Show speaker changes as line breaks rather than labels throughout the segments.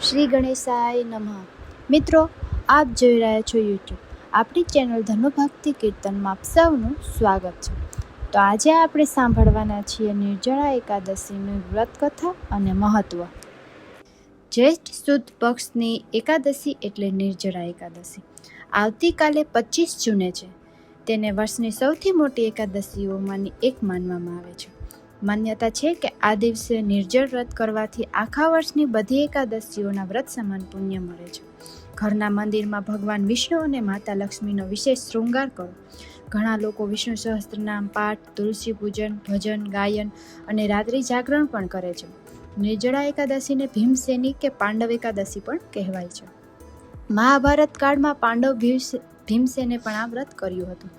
શ્રી ગણેશાય નમઃ. મિત્રો, આપ જોઈ રહ્યા છો યુટ્યુબ આપણી ચેનલ ધર્મભક્તિ કીર્તનમાં આપ સૌનું સ્વાગત છે. તો આજે આપણે સાંભળવાના છીએ નિર્જળા એકાદશીની વ્રત કથા અને મહત્વ. જ્યેષ્ઠ સુદ પક્ષની એકાદશી એટલે નિર્જળા એકાદશી આવતીકાલે 25 જૂને છે. તેને વર્ષની સૌથી મોટી એકાદશીઓમાંની એક માનવામાં આવે છે. માન્યતા છે કે આ દિવસે નિર્જળ વ્રત કરવાથી આખા વર્ષની બધી એકાદશીઓના વ્રત સમાન પુણ્ય મળે છે. ઘરના મંદિરમાં ભગવાન વિષ્ણુ અને માતા લક્ષ્મીનો વિશેષ શૃંગાર કરો. ઘણા લોકો વિષ્ણુ સહસ્ત્રનામ પાઠ, તુલસી પૂજન, ભજન, ગાયન અને રાત્રિ જાગરણ પણ કરે છે. નિર્જળા એકાદશીને ભીમસેની કે પાંડવ એકાદશી પણ કહેવાય છે. મહાભારત કાળમાં પાંડવ ભીમસેને પણ આ વ્રત કર્યું હતું.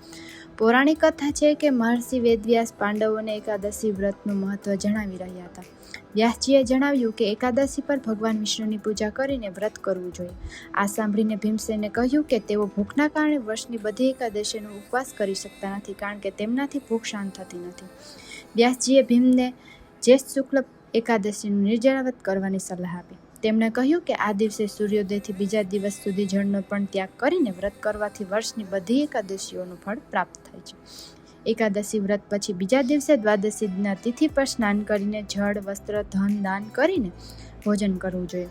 પૌરાણિક કથા છે કે મહર્ષિ વેદવ્યાસ પાંડવોને એકાદશી વ્રતનું મહત્વ જણાવી રહ્યા હતા. વ્યાસજીએ જણાવ્યું કે એકાદશી પર ભગવાન વિષ્ણુની પૂજા કરીને વ્રત કરવું જોઈએ. આ સાંભળીને ભીમસેને કહ્યું કે તેઓ ભૂખના કારણે વર્ષની બધી એકાદશીનો ઉપવાસ કરી શકતા નથી, કારણ કે તેમનાથી ભૂખ શાંત થતી નથી. વ્યાસજીએ ભીમને જ્યેષ્ઠ શુક્લ એકાદશીનું નિર્જળા વ્રત કરવાની સલાહ આપી. તેમણે કહ્યું કે આ દિવસે સૂર્યોદયથી બીજા દિવસ સુધી જળનો પણ ત્યાગ કરીને વ્રત કરવાથી વર્ષની બધી એકાદશીઓનું ફળ પ્રાપ્ત થાય છે. એકાદશી વ્રત પછી બીજા દિવસે દ્વાદશીના તિથિ પર સ્નાન કરીને જળ, વસ્ત્ર, ધન દાન કરીને ભોજન કરવું જોઈએ.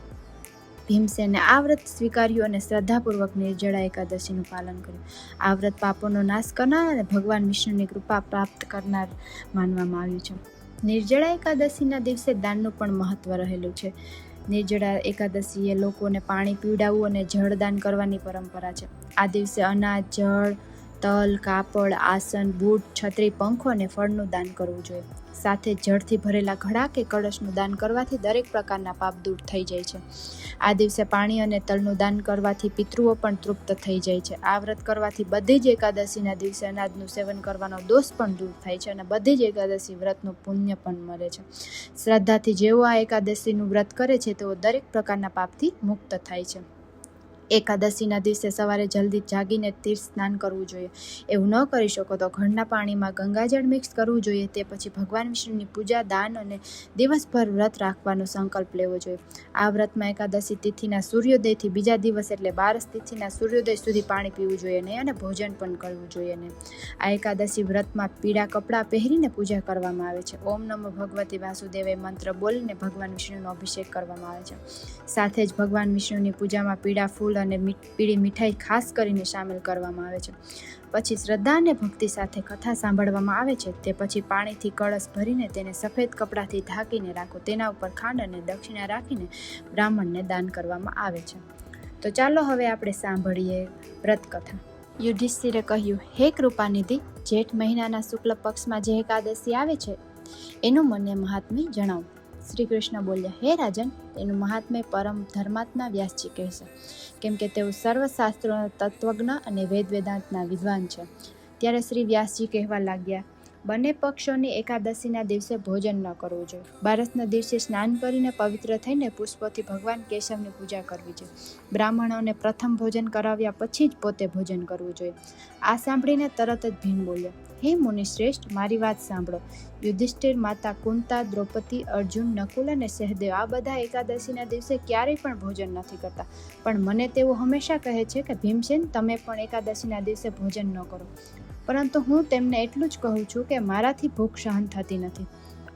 ભીમસેને આ વ્રત સ્વીકાર્યું અને શ્રદ્ધાપૂર્વક નિર્જળા એકાદશીનું પાલન કર્યું. આ વ્રત પાપોનો નાશ કરનાર અને ભગવાન વિષ્ણુની કૃપા પ્રાપ્ત કરનાર માનવામાં આવ્યું છે. નિર્જળા એકાદશીના દિવસે દાનનું પણ મહત્વ રહેલું છે. નિર્જળા એકાદશીએ લોકોને પાણી પીવડાવવું અને જળદાન કરવાની પરંપરા છે. આ દિવસે અનાજ, જળ, તલ, કાપડ, આસન, બૂટ, છત્રી, પંખો અને ફળનું દાન કરવું જોઈએ. સાથે જળથી ભરેલા ઘડા કે કળશનું દાન કરવાથી દરેક પ્રકારના પાપ દૂર થઈ જાય છે. આ દિવસે પાણી અને તલનું દાન કરવાથી પિતૃઓ પણ તૃપ્ત થઈ જાય છે. આ વ્રત કરવાથી બધી જ એકાદશીના દિવસે અનાજનું સેવન કરવાનો દોષ પણ દૂર થાય છે અને બધી જ એકાદશી વ્રતનું પુણ્ય પણ મળે છે. શ્રદ્ધાથી જેઓ આ એકાદશીનું વ્રત કરે છે તેઓ દરેક પ્રકારના પાપથી મુક્ત થાય છે. એકાદશીના દિવસે સવારે જલ્દી જાગીને તીર્થ સ્નાન કરવું જોઈએ. એવું ન કરી શકો તો ઘરના પાણીમાં ગંગાજળ મિક્સ કરવું જોઈએ. તે પછી ભગવાન વિષ્ણુની પૂજા, દાન અને દિવસભર વ્રત રાખવાનો સંકલ્પ લેવો જોઈએ. આ વ્રતમાં એકાદશી તિથિના સૂર્યોદયથી બીજા દિવસ એટલે 12 તિથિના સૂર્યોદય સુધી પાણી પીવું જોઈએ નહીં અને ભોજન પણ કરવું જોઈએ નહીં. આ એકાદશી વ્રતમાં પીળા કપડાં પહેરીને પૂજા કરવામાં આવે છે. ઓમ નમો ભગવતી વાસુદેવાય મંત્ર બોલીને ભગવાન વિષ્ણુનો અભિષેક કરવામાં આવે છે. સાથે જ ભગવાન વિષ્ણુની પૂજામાં પીળા ફૂલ અને પીળી મીઠાઈ ખાસ કરીને સામેલ કરવામાં આવે છે. પછી શ્રદ્ધા અને ભક્તિ સાથે કથા સાંભળવામાં આવે છે. તે પછી પાણીથી કળશ ભરીને તેને સફેદ કપડાથી ઢાંકીને રાખો. તેના ઉપર ખાંડ અને દક્ષિણા રાખીને બ્રાહ્મણને દાન કરવામાં આવે છે. તો ચાલો હવે આપણે સાંભળીએ વ્રત કથા. યુધિષ્ઠિરે કહ્યું, હે કૃપાનિધિ, જેઠ મહિનાના શુક્લ પક્ષમાં જે એકાદશી આવે છે એનું મને મહાત્મ્ય જણાવો. શ્રી કૃષ્ણ બોલ્યા, હે રાજન, તેનું મહાત્મ્ય પરમ ધર્માત્મા વ્યાસજી કહેશે, કેમ કે તેઓ સર્વશાસ્ત્રોના તત્વજ્ઞ અને વેદાંતના વિદ્વાન છે. ત્યારે શ્રી વ્યાસજી કહેવા લાગ્યા, બંને પક્ષોની એકાદશીના દિવસે ભોજન ન કરવું જોઈએ. 12ના દિવસે સ્નાન કરીને પવિત્ર થઈને પુષ્પોથી ભગવાન કેશવની પૂજા કરવી જોઈએ. બ્રાહ્મણોને પ્રથમ ભોજન કરાવ્યા પછી જ પોતે ભોજન કરવું જોઈએ. આ સાંભળીને તરત જ ભીમ બોલ્યો, હે મુનિશ્રેષ્ઠ, મારી વાત સાંભળો. યુધિષ્ઠિર, માતા કુંતા, દ્રૌપદી, અર્જુન, નકુલ અને સહદેવ આ બધા એકાદશીના દિવસે ક્યારેય પણ ભોજન નથી કરતા, પણ મને તેઓ હંમેશા કહે છે કે ભીમસેન, તમે પણ એકાદશીના દિવસે ભોજન ન કરો. પરંતુ હું તેમને એટલું જ કહું છું કે મારાથી ભૂખ સહન થતી નથી.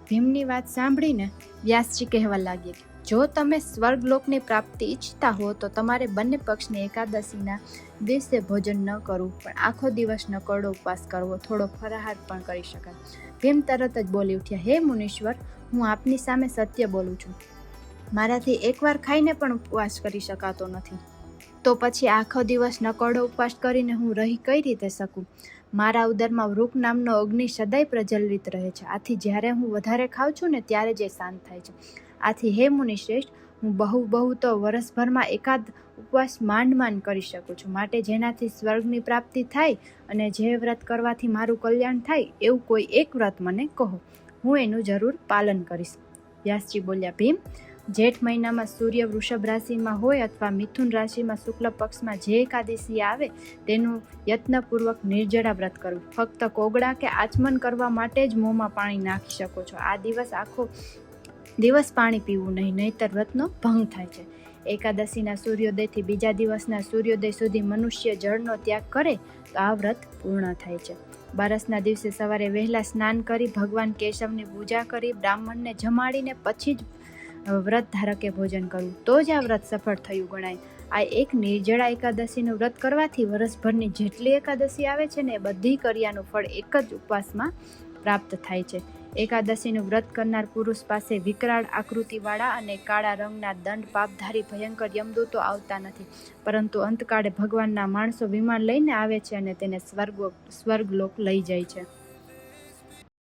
ભીમની વાત સાંભળીને વ્યાસજી કહેવા લાગ્યા, જો તમે સ્વર્ગલોકની પ્રાપ્તિ ઈચ્છતા હો તો તમારે બંને પક્ષની એકાદશીના દિવસે ભોજન ન કરવું, પણ આખો દિવસ નકોરડો ઉપવાસ કરવો, થોડો ફરાહાર પણ કરી શકાય. ભીમ તરત જ બોલી ઉઠ્યા, હે મુનીશ્વર, હું આપની સામે સત્ય બોલું છું. મારાથી એકવાર ખાઈને પણ ઉપવાસ કરી શકાતો નથી, તો પછી આખો દિવસ નકોરડો ઉપવાસ કરીને હું રહી કઈ રીતે શકું? મારા ઉદરમાં વૃક નામનો અગ્નિ સદાય પ્રજ્વલિત રહે છે. આથી જ્યારે હું વધારે ખાઉં છું ને ત્યારે જ એ શાંત થાય છે. આથી હે મુનિશ્રેષ્ઠ, હું બહુ તો વર્ષભરમાં એકાદ ઉપવાસ માંડ કરી શકું છું. માટે જેનાથી સ્વર્ગની પ્રાપ્તિ થાય અને જે વ્રત કરવાથી મારું કલ્યાણ થાય એવું કોઈ એક વ્રત મને કહો, હું એનું જરૂર પાલન કરીશ. વ્યાસજી બોલ્યા, ભીમ, જેઠ મહિનામાં સૂર્ય વૃષભ રાશિમાં હોય અથવા મિથુન રાશિમાં શુક્લ પક્ષમાં જે એકાદશી આવે તેનું યત્નપૂર્વક નિર્જળા વ્રત કરવું. ફક્ત કોગળા કે આચમન કરવા માટે જ મોંમાં પાણી નાખી શકો છો. આ દિવસ આખો દિવસ પાણી પીવું નહીં, નહીંતર વ્રતનો ભંગ થાય છે. એકાદશીના સૂર્યોદયથી બીજા દિવસના સૂર્યોદય સુધી મનુષ્ય જળનો ત્યાગ કરે તો આ વ્રત પૂર્ણ થાય છે. બારસના દિવસે સવારે વહેલા સ્નાન કરી ભગવાન કેશવની પૂજા કરી બ્રાહ્મણને જમાડીને પછી જ વ્રત ધારકે ભોજન કરવું, તો જ આ વ્રત સફળ થયું ગણાય. આ એક નિર્જળા એકાદશીનું વ્રત કરવાથી વર્ષભરની જેટલી એકાદશી આવે છે ને એ બધી કર્યાનું ફળ એક જ ઉપવાસમાં પ્રાપ્ત થાય છે. એકાદશીનું વ્રત કરનાર પુરુષ પાસે વિકરાળ આકૃતિવાળા અને કાળા રંગના દંડ પાપધારી ભયંકર યમદૂતો આવતા નથી, પરંતુ અંતકાળે ભગવાનના માણસો વિમાન લઈને આવે છે અને તેને સ્વર્ગલોક લઈ જાય છે.